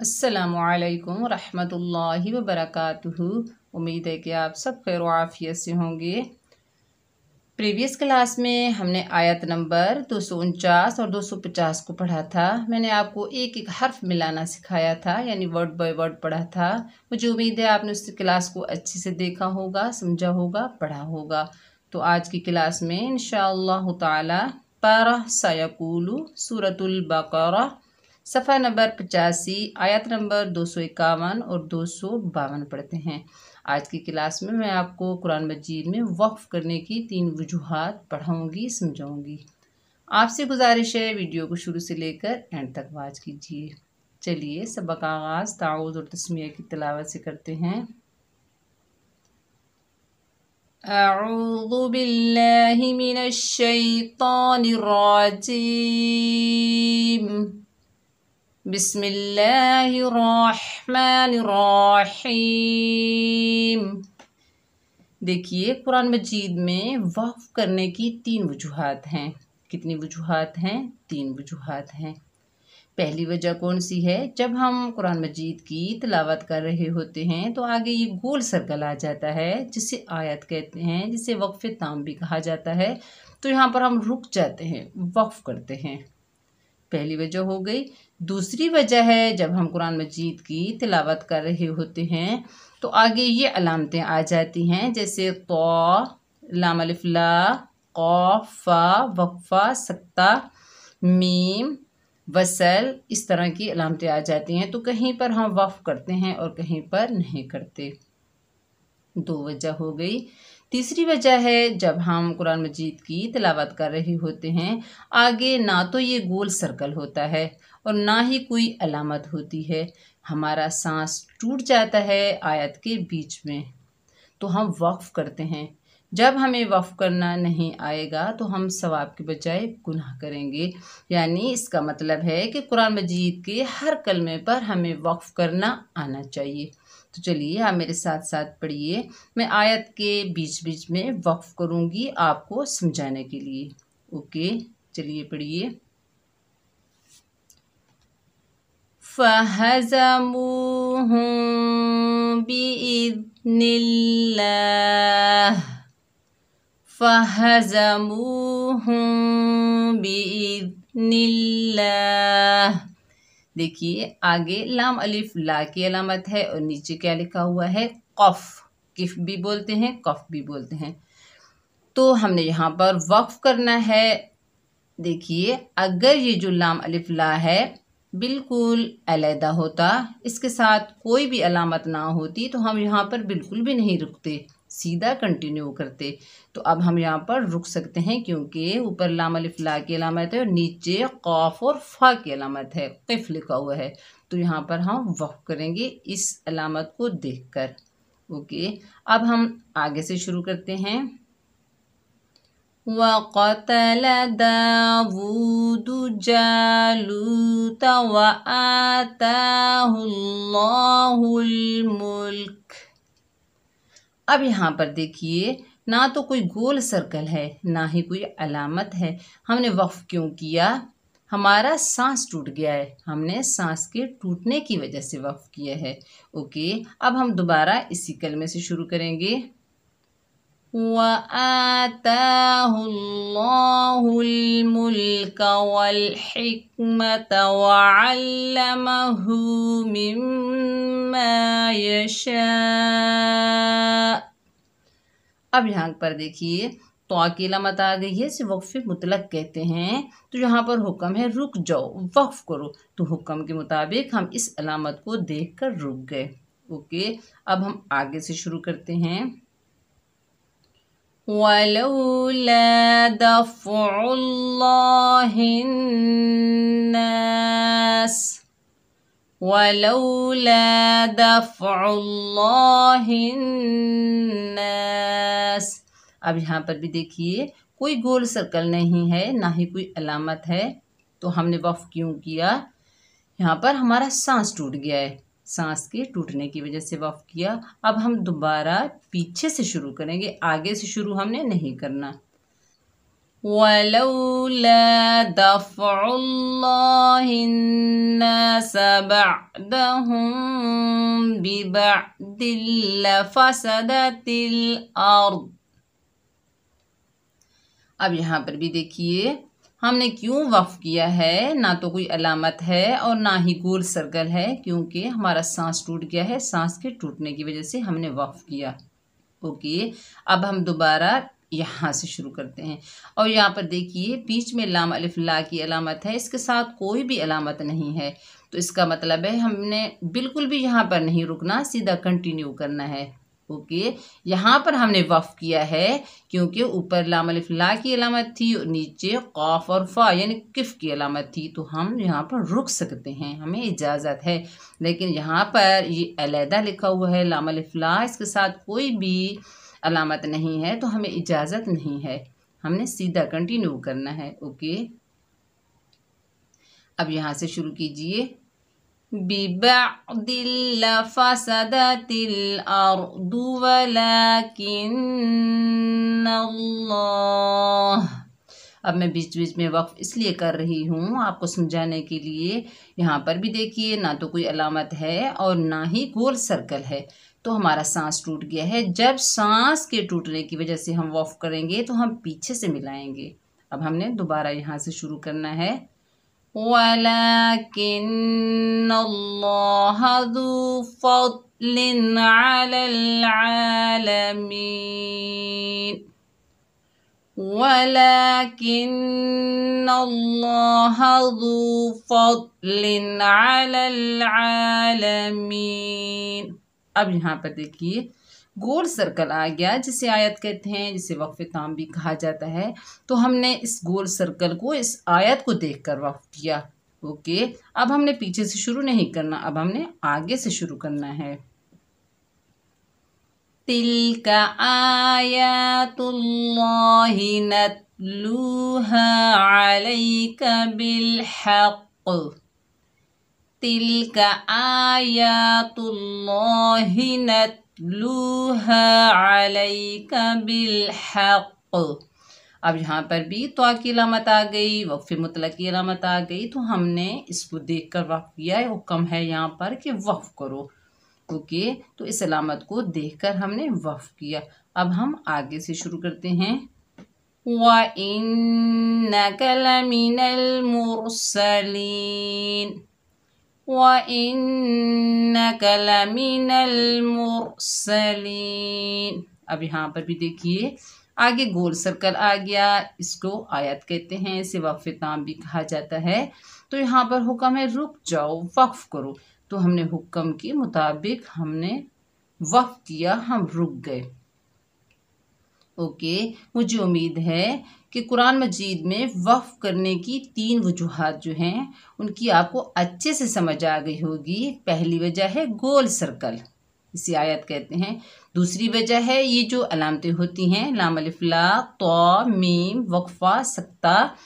अस्सलामुअलैकुम रहमतुल्लाहि व बरकातुहू। उम्मीद है कि आप सब खैर व आफियत से होंगे। प्रीवियस क्लास में हमने आयत नंबर 249 और 250 को पढ़ा था। मैंने आपको एक एक हर्फ मिलाना सिखाया था, यानी वर्ड बाय वर्ड पढ़ा था। मुझे उम्मीद है आपने उस क्लास को अच्छे से देखा होगा, समझा होगा, पढ़ा होगा। तो आज की क्लास में इंशाअल्लाह ताला पारा सयकूलु सूरतुल बकरा सफ़ा नंबर 85 आयत नंबर 251 और 252 पढ़ते हैं। आज की क्लास में मैं आपको कुरान मजीद में वक्फ करने की 3 वजूहात पढ़ाऊँगी, समझाऊँगी। आपसे गुजारिश है वीडियो को शुरू से लेकर एंड तक वॉच कीजिए। चलिए सबक का आगाज़ ताऊज़ और तस्मीया की तिलावत से करते हैं। अऊज़ु बिल्लाहि मिनश शैतानिर रजीम। बिस्मिल्लाहिर्रहमानिर्रहीम। देखिए कुरान मजीद में वक्फ करने की 3 वजूहात हैं। कितनी वजूहात हैं? 3 वजूहात हैं। पहली वजह कौन सी है? जब हम कुरान मजीद की तिलावत कर रहे होते हैं तो आगे ये गोल सर्कल आ जाता है, जिसे आयत कहते हैं, जिसे वक्फ ताम भी कहा जाता है। तो यहाँ पर हम रुक जाते हैं, वक्फ करते हैं। पहली वजह हो गई। दूसरी वजह है जब हम कुरान मजीद की तिलावत कर रहे होते हैं तो आगे ये अलामतें आ जाती हैं, जैसे तो, लाम अलिफ ला, क़ाफ, फा, वक्फा, सक्ता, मीम, वसल, इस तरह की अलामतें आ जाती हैं। तो कहीं पर हम वक्फ करते हैं और कहीं पर नहीं करते। 2 वजह हो गई। तीसरी वजह है जब हम कुरान मजीद की तिलावत कर रहे होते हैं, आगे ना तो ये गोल सर्कल होता है और ना ही कोई अलामत होती है। हमारा सांस टूट जाता है आयत के बीच में, तो हम वक्फ करते हैं। जब हमें वक्फ करना नहीं आएगा तो हम सवाब के बजाय गुनाह करेंगे। यानी इसका मतलब है कि कुरान मजीद के हर कलमे पर हमें वक्फ करना आना चाहिए। तो चलिए आप मेरे साथ साथ पढ़िए। मैं आयत के बीच बीच में वक्फ करूँगी आपको समझाने के लिए। ओके, चलिए पढ़िए। फ़हज़मूहुम बिइज़्निल्लाह, फ़हज़मूहुम बिइज़्निल्लाह। देखिए आगे लाम अलिफ ला की अलामत है और नीचे क्या लिखा हुआ है? क़फ। किफ भी बोलते हैं, कफ भी बोलते हैं। तो हमने यहाँ पर वक्फ करना है। देखिए अगर ये जो लाम अलिफ ला है बिल्कुल अलहदा होता, इसके साथ कोई भी अलामत ना होती, तो हम यहाँ पर बिल्कुल भी नहीं रुकते, सीधा कंटिन्यू करते। तो अब हम यहाँ पर रुक सकते हैं क्योंकि ऊपर लाम अलिफ ला की अलामत है और नीचे क़ाफ और फा की अलामत है, क़िफ लिखा हुआ है। तो यहाँ पर हम वक्फ करेंगे इस अलामत को देखकर। ओके, अब हम आगे से शुरू करते हैं। वक़तल दावूदु जालूत व आताहुल्लाहुल मुल्क। अब यहाँ पर देखिए ना तो कोई गोल सर्कल है, ना ही कोई अलामत है। हमने वक्फ क्यों किया? हमारा सांस टूट गया है, हमने सांस के टूटने की वजह से वक्फ किया है। ओके, अब हम दोबारा इसी कलमे से शुरू करेंगे। व आताहुल्लाहुल मुल्क वल हिकमत व अल्लमहु मिम्मा यशा। अब यहाँ पर देखिए तो की अलामत आ गई है, इसे वक्फ मुतलक कहते हैं। तो यहाँ पर हुक्म है रुक जाओ, वक्फ करो। तो हुक्म के मुताबिक हम इस अलामत को देखकर रुक गए। ओके, अब हम आगे से शुरू करते हैं। वलौला दफ़उल्लाहिन्नास, वलौला दफ़उल्लाहिन्नास। अब यहाँ पर भी देखिए कोई गोल सर्कल नहीं है, ना ही कोई अलामत है। तो हमने वक्फ क्यों किया? यहाँ पर हमारा सांस टूट गया है, सांस के टूटने की वजह से वक्फ किया। अब हम दोबारा पीछे से शुरू करेंगे, आगे से शुरू हमने नहीं करना। वलौला दफ़उल्लाहिन्नास बअदहुम बिबअदिल लफ़सदतिल अर्द। अब यहाँ पर भी देखिए हमने क्यों वक्फ किया है, ना तो कोई अलामत है और ना ही गोल सर्कल है, क्योंकि हमारा सांस टूट गया है। सांस के टूटने की वजह से हमने वक्फ किया। ओके, अब हम दोबारा यहाँ से शुरू करते हैं। और यहाँ पर देखिए बीच में लाम अलिफ ला की अलामत है, इसके साथ कोई भी अलामत नहीं है। तो इसका मतलब है हमने बिल्कुल भी यहाँ पर नहीं रुकना, सीधा कंटिन्यू करना है। ओके, यहाँ पर हमने वक्फ किया है क्योंकि ऊपर लाम अलिफ ला की अलामत थी और नीचे क़ाफ और फ़ा यानी किफ़ की अलामत थी, तो हम यहाँ पर रुक सकते हैं, हमें इजाज़त है। लेकिन यहाँ पर ये अलहदा लिखा हुआ है लाम अलिफ ला, इसके साथ कोई भी अलामत नहीं है, तो हमें इजाज़त नहीं है, हमने सीधा कंटिन्यू करना है। ओके, अब यहाँ से शुरू कीजिए। बिबअदिल लफ़सदतिल अर्दु वलाकिन्नल्लाह। अब मैं बीच बीच में वक्फ इसलिए कर रही हूँ आपको समझाने के लिए। यहाँ पर भी देखिए ना तो कोई अलामत है और ना ही गोल सर्कल है, तो हमारा सांस टूट गया है। जब सांस के टूटने की वजह से हम वक्फ करेंगे तो हम पीछे से मिलाएंगे। अब हमने दोबारा यहाँ से शुरू करना है। वलाकिन्नल्लाह ज़ू फ़ज़लिन अलल आलमीन। वलाकिन्नल्लाह ज़ू फ़ज़लिन अलल आलमीन। अब यहाँ पर देखिए गोल सर्कल आ गया, जिसे आयत कहते हैं, जिसे वक्फ ताम भी कहा जाता है। तो हमने इस गोल सर्कल को इस आयत को देखकर वक्फ किया। ओके, अब हमने पीछे से शुरू नहीं करना, अब हमने आगे से शुरू करना है। तिल्का आयातुल्लाहि नतलूहा अलैका बिलहक़। तिल्का आयातुल्लाहि नतलूहा अलैका बिलहक़। अब यहाँ पर भी तो की अलामत आ गई, वक्फ मुतलक की अलामत आ गई, तो हमने इसको देखकर वक्फ किया है। हुक्म है यहाँ पर कि वक्फ करो। ओके, तो इस अलामत को देखकर हमने वक्फ किया। अब हम आगे से शुरू करते हैं। व इन्नका लमिनल मुरसलीन। व इन्नका लमिनल मुरसलीन। अब यहाँ पर भी देखिए आगे गोल सर्कल आ गया, इसको आयत कहते हैं, इसे वक्फ ताम भी कहा जाता है। तो यहाँ पर हुक्म है रुक जाओ, वक्फ करो। तो हमने हुक्म के मुताबिक हमने वक्फ किया, हम रुक गए। ओके, मुझे उम्मीद है कि कुरान मजीद में वक्फ करने की 3 वजूहात जो हैं उनकी आपको अच्छे से समझ आ गई होगी। पहली वजह है गोल सर्कल, इसे आयत कहते हैं। दूसरी वजह है ये जो अलामतें होती हैं लाम अलिफ ला, तो, मीम, वक्फा, सक्ता,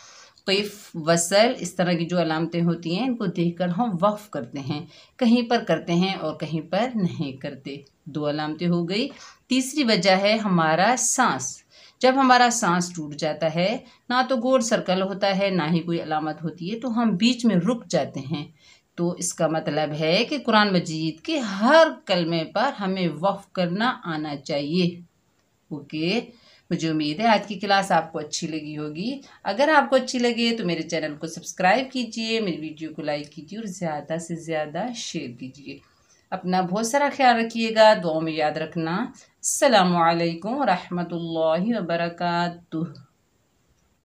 क़िफ़, वसल, इस तरह की जो अलामतें होती हैं इनको देखकर हम वक्फ करते हैं। कहीं पर करते हैं और कहीं पर नहीं करते। 2 अलामतें हो गई। तीसरी वजह है हमारा सांस। जब हमारा सांस टूट जाता है, ना तो गोल सर्कल होता है ना ही कोई अलामत होती है, तो हम बीच में रुक जाते हैं। तो इसका मतलब है कि कुरान मजीद के हर कलमे पर हमें वक्फ करना आना चाहिए। ओके, मुझे उम्मीद है आज की क्लास आपको अच्छी लगी होगी। अगर आपको अच्छी लगे तो मेरे चैनल को सब्सक्राइब कीजिए, मेरी वीडियो को लाइक कीजिए और ज़्यादा से ज़्यादा शेयर कीजिए। अपना बहुत सारा ख्याल रखिएगा, दुआ में याद रखना। अस्सलामु अलैकुम रहमतुल्लाहि व बरकातुहू।